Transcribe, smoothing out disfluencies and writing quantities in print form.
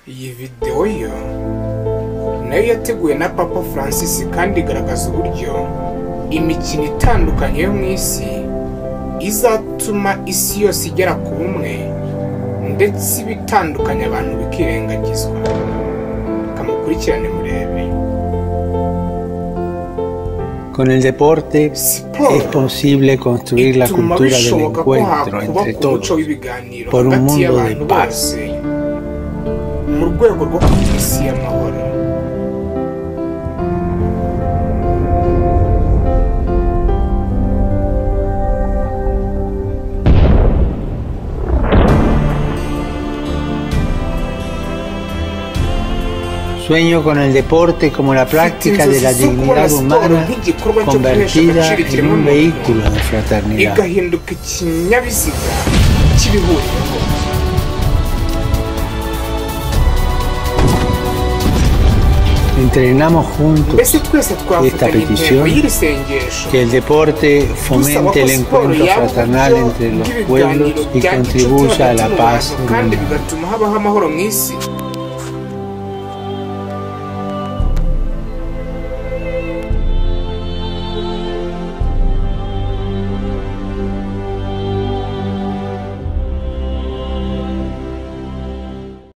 Iyi video yo nayo yateguwe na Papa Francis kandi igaragaza uburyo imikino itandukanye yo mu isi izatuma isi yose igera ku bumwe ndetse ibitandukanye abantu bikirengagizwa. Kamukurikirane murebe. Con el deporte es posible construir la cultura del encuentro entre todos por un mundo de paz. Mu rwego rwo kugira isi y'amahoro. Sueño con el deporte como la práctica de la dignidad humana convertida en un vehículo de fraternidad. Entrenamos juntos esta petición, que el deporte fomente el encuentro fraternal entre los pueblos y contribuya a la paz en el mundo.